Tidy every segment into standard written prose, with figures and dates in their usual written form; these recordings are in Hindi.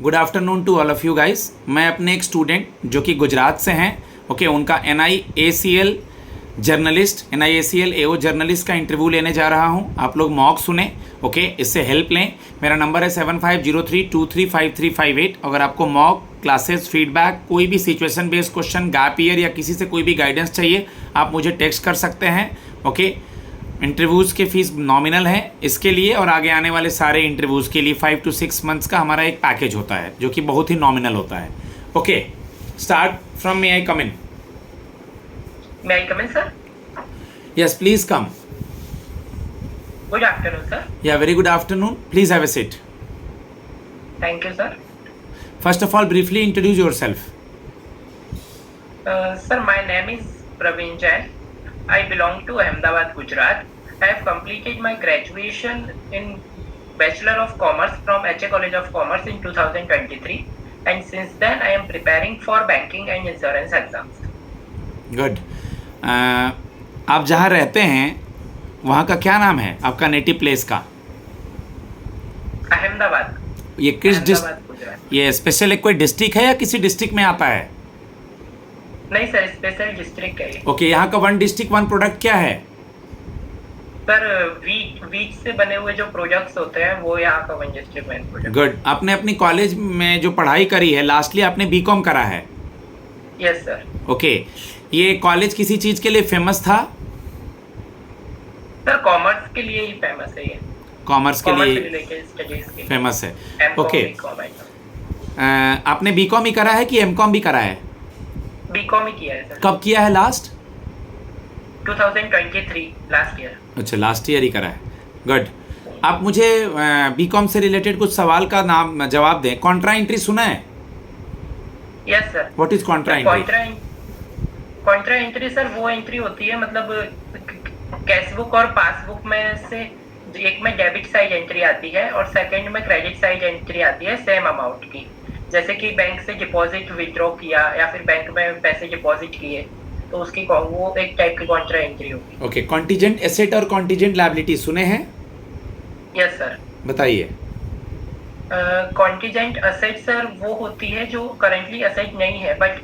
Good afternoon to all of you guys. मैं अपने एक स्टूडेंट जो कि गुजरात से हैं, ओके, उनका NIACL journalist, NIACL AO journalist का इंटरव्यू लेने जा रहा हूं। आप लोग मॉक सुने, ओके, इससे हेल्प लें। मेरा नंबर है 7503235358। अगर आपको मॉक क्लासेस, फीडबैक, कोई भी situation based question, gap year या किसी से कोई भी गाइडेंस चाहिए, आप मुझे टेक्स्ट कर सकते हैं, ओके। इंटरव्यूज़ के फीस नॉमिनल है इसके लिए, और आगे आने वाले सारे इंटरव्यूज़ के लिए 5 to 6 मंथ्स का हमारा एक पैकेज होता है जो कि बहुत ही नॉमिनल होता है। Okay, start from May I come in. May I come in, sir? Yes, please come. Good afternoon, sir. या very good afternoon, please have a seat. Thank you, sir. First of all briefly introduce your self. Sir, my name is Praveen Jain. I belong to Ahmedabad, Gujarat. I have completed my graduation in Bachelor of Commerce from HA College of Commerce in 2023, and since then I am preparing for banking and insurance exams. Good. आप जहाँ रहते हैं वहाँ का क्या नाम है, आपका नेटिव प्लेस का? Ahmedabad. ये किस Ahmedabad, डिस्ट्रिक्ट, Gujarat. ये स्पेशल एक कोई डिस्ट्रिक्ट है या किसी डिस्ट्रिक्ट में आता है? नहीं सर, स्पेशल डिस्ट्रिक्ट है ये। ओके, यहाँ का वन डिस्ट्रिक्ट वन प्रोडक्ट क्या है? सर, वीट से बने हुए जो प्रोडक्ट्स होते हैं वो यहाँ का वन डिस्ट्रिक्ट में प्रोडक्ट। गुड। आपने अपनी कॉलेज में जो पढ़ाई करी है, लास्टली आपने BCom करा है? Yes sir. ओके, ये कॉलेज किसी चीज़ के लिए फेमस था? सर, कॉमर्स के लिए ही फेमस है ये। कॉमर्स के लिए रिलेटेड स्टडीज के लिए फेमस है। M.Com, ओके, B.Com है। आपने BCom ही करा है कि M.Com भी करा है? B.Com ही किया है सर। कब किया है लास्ट? 2023 last year. अच्छा, लास्ट ईयर ही करा है। गुड। आप मुझे BCom से रिलेटेड कुछ सवाल का नाम जवाब दें। कॉन्ट्रा एंट्री सुना है? Yes sir. What is Contra entry? Contra entry sir वो एंट्री होती है, मतलब कैशबुक और पासबुक में से एक में डेबिट साइड एंट्री आती है और सेकंड में क्रेडिट साइड एंट्री आती है सेम अमाउंट की। जैसे कि बैंक से डिपॉजिट विड्रॉ किया या फिर बैंक में पैसे डिपॉजिट किए, तो उसकी वो एक टाइप की कॉन्ट्रा एंट्री होगी। ओके, कॉन्टीजेंट एसेट और कॉन्टीजेंट लायबिलिटी सुने हैं? Yes sir. बताइए। कॉन्टीजेंट असेट सर वो होती है जो करेंटली असेट नहीं है बट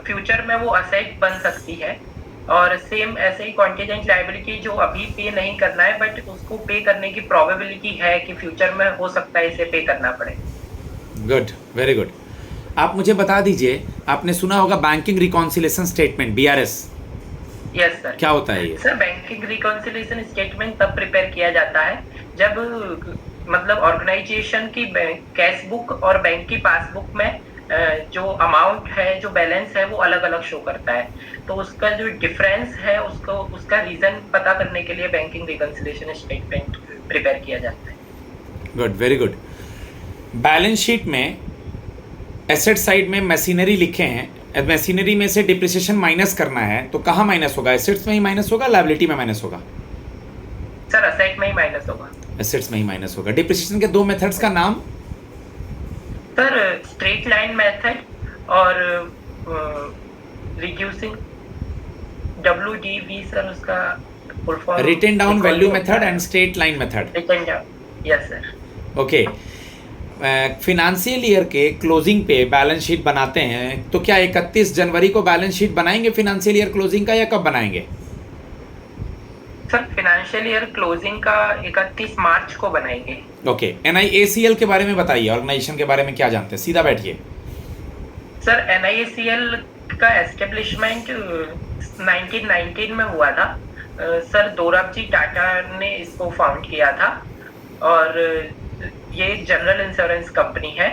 फ्यूचर में वो असेट बन सकती है, और सेम ऐसे ही कॉन्टीजेंट लायबिलिटी जो अभी पे नहीं करना है बट उसको पे करने की प्रोबेबिलिटी है कि फ्यूचर में हो सकता है इसे पे करना पड़े। Good, very good. आप मुझे बता दीजिए, आपने सुना होगा banking reconciliation statement, BRS? Yes sir. क्या होता है ये? सर, बैंकिंग रिकॉन्सिलेशन स्टेटमेंट तब प्रिपेयर किया जाता है जब मतलब ऑर्गेनाइजेशन की कैश बुक और बैंक की पासबुक में जो अमाउंट है, जो बैलेंस है वो अलग अलग शो करता है, तो उसका जो डिफरेंस है उसको उसका रीजन पता करने के लिए बैंकिंग रिकॉन्सिलेशन स्टेटमेंट प्रिपेयर किया जाता है। Good, very good. Balance sheet में एसेट साइड में मशीनरी लिखे हैं, मशीनरी में से डिप्रिसिएशन माइनस करना है, तो कहाँ माइनस होगा? एसेट्स में ही माइनस होगा, लायबिलिटी में माइनस होगा? सर, असेट में ही माइनस होगा। एसेट्स में ही माइनस होगा। डिप्रिसिएशन के दो मेथड्स का नाम? सर, स्ट्रेट लाइन मेथड और रिड्यूसिंग, WDV सर उसका full form. Written down value method and straight line method. Written down, yes sir. Okay, financial year के क्लोजिंग पे बैलेंस शीट बनाते हैं, तो क्या 31 जनवरी को बैलेंस शीट बनाएंगे फिनेंशियल ईयर क्लोजिंग का, या कब बनाएंगे? सर, फिनेंशियल ईयर क्लोजिंग का 31 मार्च को बनाएंगे। ओके, NIACL के बारे में बताइए, ऑर्गेनाइजेशन के बारे में क्या जानते हैं? सीधा बैठिए। सर, NIACL का एस्टेब्लिशमेंट 1919 में हुआ था। सर, दोराबजी टाटा ने इसको फाउंड किया था, और ये एक जनरल इंश्योरेंस कंपनी है,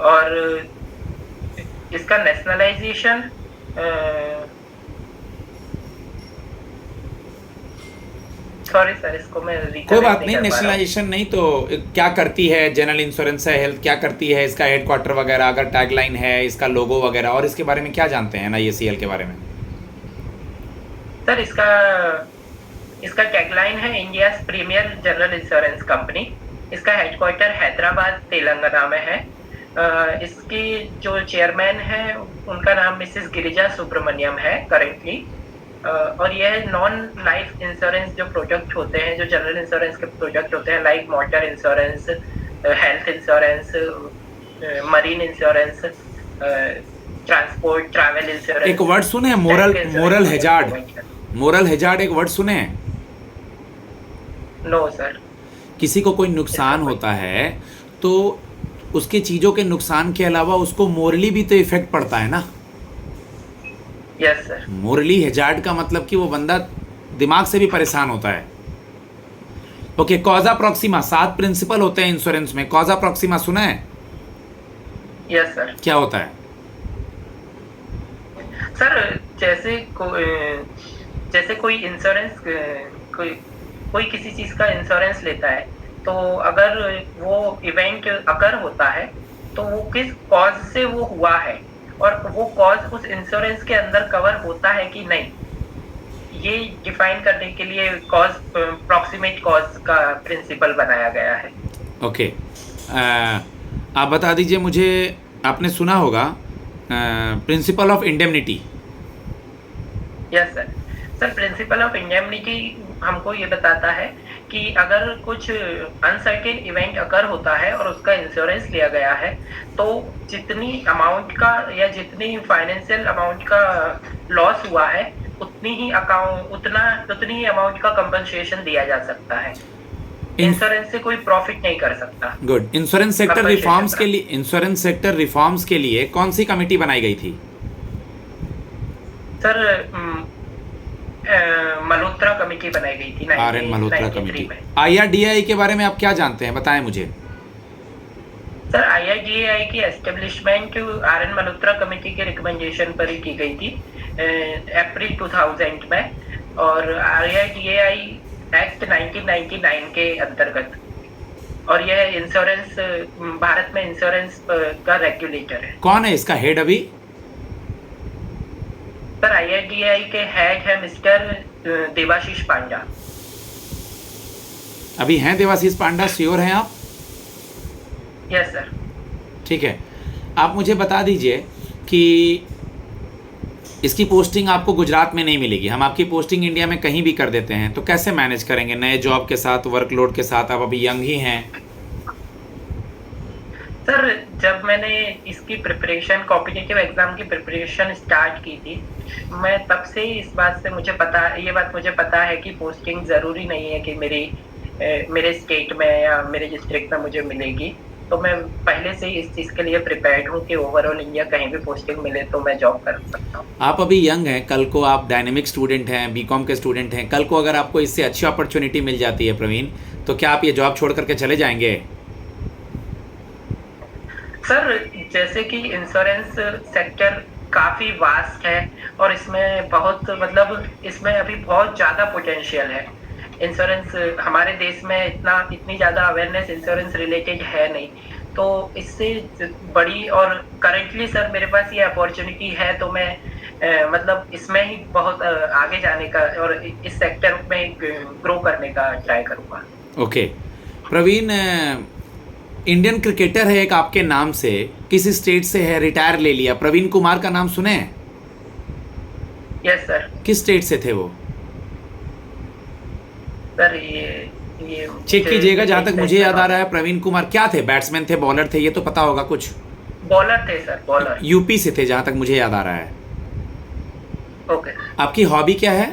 और इसका नेशनलाइजेशन सॉरी सर, इसको मैं कोई बात नहीं, नेशनलाइजेशन नहीं तो क्या करती है? जनरल इंश्योरेंस है, हेल्थ क्या करती है, इसका हेडक्वार्टर वगैरह, अगर टैगलाइन है, इसका लोगो वगैरह, और इसके बारे में क्या जानते हैं NIACL के बारे में? सर, इसका टैगलाइन है India's premier general insurance company. इसका हेडक्वार्टर हैदराबाद, तेलंगाना में है। इसकी जो चेयरमैन है उनका नाम मिसेस गिरिजा सुब्रमण्यम है करेंटली। और यह नॉन लाइफ इंश्योरेंस जो प्रोडक्ट होते हैं, जो जनरल इंश्योरेंस के प्रोडक्ट होते हैं, like motor insurance, health insurance, marine insurance, transport travel insurance. एक वर्ड सुने हैं, मोरल हैजार्ड। मोरल हैजार्ड एक वर्ड सुने हैं? No sir. किसी को कोई नुकसान होता है तो उसकी चीज़ों के नुकसान के अलावा उसको मोरली भी तो इफेक्ट पड़ता है ना। Yes sir. मोरली हैजार्ड का मतलब कि वो बंदा दिमाग से भी परेशान होता है। ओके, कॉजा प्रॉक्सिमा, 7 प्रिंसिपल होते हैं इंश्योरेंस में, कॉजा प्रॉक्सिमा सुना है? Yes sir. क्या होता है? सर जैसे कोई इंश्योरेंस, कोई किसी चीज का इंश्योरेंस लेता है, तो अगर वो इवेंट अगर होता है तो वो किस कॉज से वो हुआ है, और वो कॉज उस इंश्योरेंस के अंदर कवर होता है कि नहीं, ये डिफाइन करने के लिए कॉज प्रॉक्सिमेट कॉज का प्रिंसिपल बनाया गया है। ओके, आप बता दीजिए मुझे, आपने सुना होगा principle of indemnity. Yes sir. Sir principle of indemnity हमको ये बताता है कि अगर कुछ अनसर्टेन इवेंट अकर होता है और उसका इंश्योरेंस लिया गया है, तो जितनी अमाउंट का या जितनी फाइनेंशियल अमाउंट का लॉस हुआ है, उतनी ही अमाउंट का कंपनसेशन दिया जा सकता है। इंश्योरेंस से कोई प्रॉफिट नहीं कर सकता। गुड। इंश्योरेंस सेक्टर रिफॉर्म्स के लिए कौन सी कमेटी बनाई गई थी? सर मल्होत्रा कमेटी बनाई गई थी। आर.एन. मल्होत्रा कमेटी। IRDAI के बारे में आप क्या जानते हैं, बताएं मुझे। सर IRDAI की एस्टेब्लिशमेंट आर.एन. मल्होत्रा कमेटी के रिकमेंडेशन पर ही की गई थी अप्रैल 2000 में, और IRDAI एक्ट 1999 के अंतर्गत, और यह इंश्योरेंस भारत में इंश्योरेंस का रेगुलेटर है। कौन है इसका हेड अभी? सर IRDAI के हेड है मिस्टर देवाशीष पांडा। अभी हैं देवाशीष पांडा? श्योर हैं आप? Yes sir. ठीक है, आप मुझे बता दीजिए कि इसकी पोस्टिंग आपको गुजरात में नहीं मिलेगी, हम आपकी पोस्टिंग इंडिया में कहीं भी कर देते हैं, तो कैसे मैनेज करेंगे नए जॉब के साथ, वर्कलोड के साथ? आप अभी यंग ही हैं। सर जब मैंने इसकी प्रिपरेशन, कॉम्पिटिटिव एग्जाम की प्रिपरेशन स्टार्ट की थी, मैं तब से ही ये बात मुझे पता है कि पोस्टिंग ज़रूरी नहीं है कि मेरे स्टेट में या मेरे डिस्ट्रिक्ट में मुझे मिलेगी। तो मैं पहले से ही इस चीज़ के लिए प्रिपेयर्ड हूँ कि ओवरऑल इंडिया कहीं भी पोस्टिंग मिले तो मैं जॉब कर सकता हूँ। आप अभी यंग हैं, कल को आप डायनेमिक स्टूडेंट हैं, BCom के स्टूडेंट हैं, कल को अगर आपको इससे अच्छी अपॉर्चुनिटी मिल जाती है प्रवीण, तो क्या आप ये जॉब छोड़ करके चले जाएंगे? सर जैसे कि इंश्योरेंस सेक्टर काफ़ी वास्ट है, और इसमें अभी बहुत ज़्यादा पोटेंशियल है। इंश्योरेंस हमारे देश में इतनी ज़्यादा अवेयरनेस इंश्योरेंस रिलेटेड है नहीं, तो इससे बड़ी, और करंटली सर मेरे पास ये अपॉर्चुनिटी है, तो मैं इसमें ही बहुत आगे जाने का और इस सेक्टर में ग्रो करने का ट्राई करूँगा। ओके प्रवीण, इंडियन क्रिकेटर है एक आपके नाम से, किस स्टेट से है, रिटायर ले लिया, प्रवीण कुमार का नाम सुने हैं? Yes sir. किस स्टेट से थे वो? सर ये चेक कीजिएगा। जहाँ तक मुझे याद आ रहा है प्रवीण कुमार क्या थे, बैट्समैन थे, बॉलर थे, ये तो पता होगा कुछ? बॉलर थे सर, बॉलर। यूपी से थे जहाँ तक मुझे याद आ रहा है। ओके। आपकी हॉबी क्या है?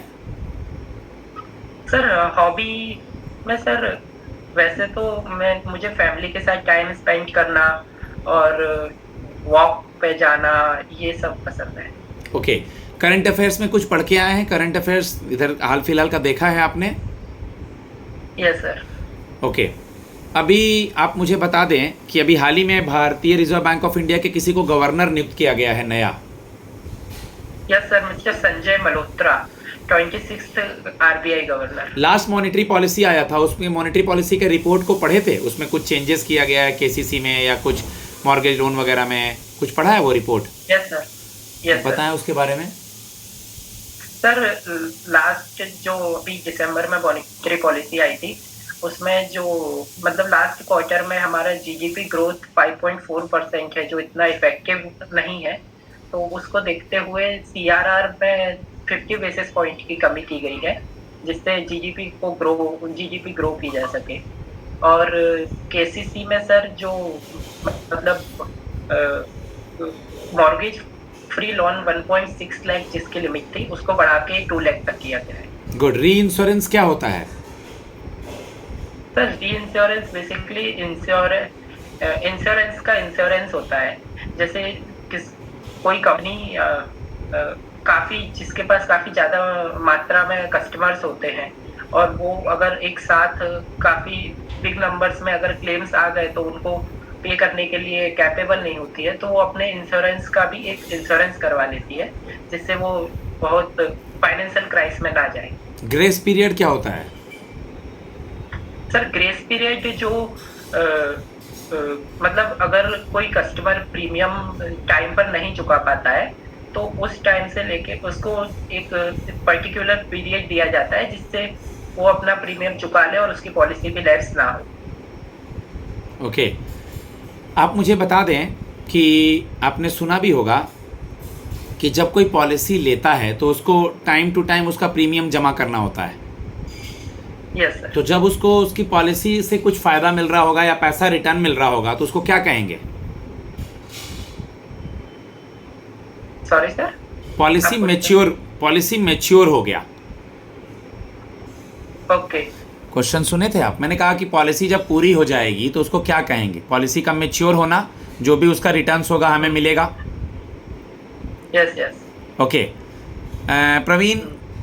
सर हॉबी में सर वैसे तो मुझे फैमिली के साथ टाइम स्पेंड करना और वॉक पे जाना, ये सब पसंद है। ओके, करंट अफेयर्स में कुछ पढ़ के आए हैं? करंट अफेयर्स इधर हाल फिलहाल का देखा है आपने? Yes sir. ओके, अभी आप मुझे बता दें कि अभी हाल ही में भारतीय रिजर्व बैंक ऑफ इंडिया के किसी को गवर्नर नियुक्त किया गया है नया। Yes sir, mister Sanjay Malhotra, 26th RBI governor. Last monetary policy आया था, उसमें मॉनेटरी पॉलिसी के रिपोर्ट को पढ़े थे? उसमें कुछ चेंजेस किया गया है KCC में या कुछ मॉर्गेज लोन वगैरह में, कुछ पढ़ा है वो report? Yes sir. Yes sir. बताएं उसके बारे में। सर लास्ट जो अभी दिसंबर में मॉनेटरी पॉलिसी आई थी, उसमें जो लास्ट क्वार्टर में हमारा GDP ग्रोथ 5.4% है, जो इतना इफेक्टिव नहीं है, तो उसको देखते हुए CRR में 50 बेसिस पॉइंट की कमी की गई है, जिससे GDP ग्रो की जा सके। और केसीसी में सर जो मतलब मॉर्गेज फ्री लोन 1.6 लाख जिसकी लिमिट थी उसको बढ़ा के 2 लाख तक किया गया है। गुड। री इंश्योरेंस क्या होता है? सर री इंश्योरेंस बेसिकली इंश्योरेंस का इंश्योरेंस होता है। जैसे कोई कंपनी काफी जिसके पास काफी ज्यादा मात्रा में कस्टमर्स होते हैं और वो अगर एक साथ काफी बिग नंबर्स में अगर क्लेम्स आ गए तो उनको पे करने के लिए कैपेबल नहीं होती है, तो वो अपने इंश्योरेंस का भी एक इंश्योरेंस करवा लेती है जिससे वो बहुत फाइनेंशियल क्राइसिस में ना जाए। ग्रेस पीरियड क्या होता है? सर ग्रेस पीरियड जो मतलब अगर कोई कस्टमर प्रीमियम टाइम पर नहीं चुका पाता है तो उस टाइम से लेके उसको एक पर्टिकुलर पीरियड दिया जाता है जिससे वो अपना प्रीमियम चुका ले और उसकी पॉलिसी भी लैप्स ना हो। ओके। आप मुझे बता दें कि आपने सुना भी होगा कि जब कोई पॉलिसी लेता है तो उसको टाइम टू टाइम उसका प्रीमियम जमा करना होता है। Yes sir. तो जब उसको उसकी पॉलिसी से कुछ फ़ायदा मिल रहा होगा या पैसा रिटर्न मिल रहा होगा तो उसको क्या कहेंगे? Sorry sir. पॉलिसी मैच्योर हो गया। ओके। क्वेश्चन सुने थे आप? मैंने कहा कि पॉलिसी जब पूरी हो जाएगी तो उसको क्या कहेंगे? पॉलिसी का मैच्योर होना, जो भी उसका रिटर्न्स होगा हमें मिलेगा। Yes yes. ओके। प्रवीण,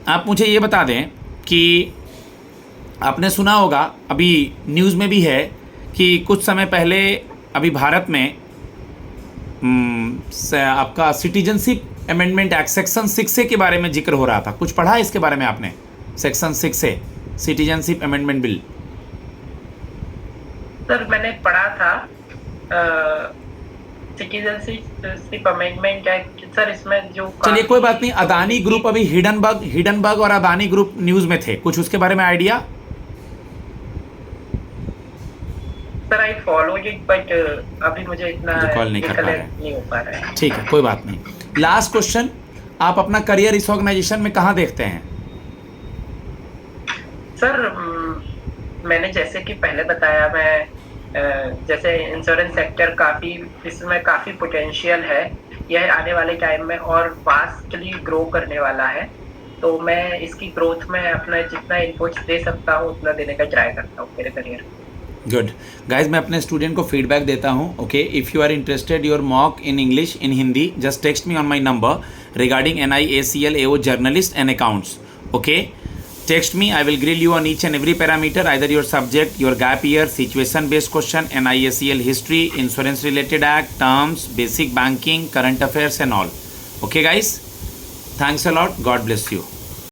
आप मुझे ये बता दें कि आपने सुना होगा, अभी न्यूज़ में भी है कि कुछ समय पहले अभी भारत में आपका citizenship amendment act section 6A के बारे में जिक्र हो रहा था। कुछ पढ़ा है इसके बारे में आपने? Section 6A citizenship amendment bill. Sir मैंने पढ़ा था सिटीजनशिप अमेंडमेंट एक्ट। सर इसमें जो चलिए कोई बात नहीं। अदानी ग्रुप अभी हिडनबर्ग और अदानी ग्रुप न्यूज़ में थे, कुछ उसके बारे में idea? Sir I follow it but अभी मुझे इतना रिकॉल नहीं कर पा रहे नहीं हो पा रहा है। ठीक है, कोई बात नहीं। लास्ट क्वेश्चन, आप अपना करियर इस ऑर्गेनाइजेशन में कहाँ देखते हैं? सर मैंने जैसे कि पहले बताया, मैं जैसे इंश्योरेंस सेक्टर काफ़ी इसमें काफ़ी पोटेंशियल है, यह आने वाले टाइम में और वास्टली ग्रो करने वाला है, तो मैं इसकी ग्रोथ में अपना जितना इनपुट्स दे सकता हूँ उतना देने का ट्राई करता हूँ मेरे करियर। गुड गाइज, मैं अपने स्टूडेंट को फीडबैक देता हूँ। Okay, if you are interested your mock in English in Hindi, just text me on my number regarding NIACL AO journalist and accounts. Okay, text me, I will grill you on each and every parameter, either your subject, your gap year, situation based question, NIACL history, insurance related act, terms, basic banking, current affairs and all. Okay guys, thanks a lot, God bless you.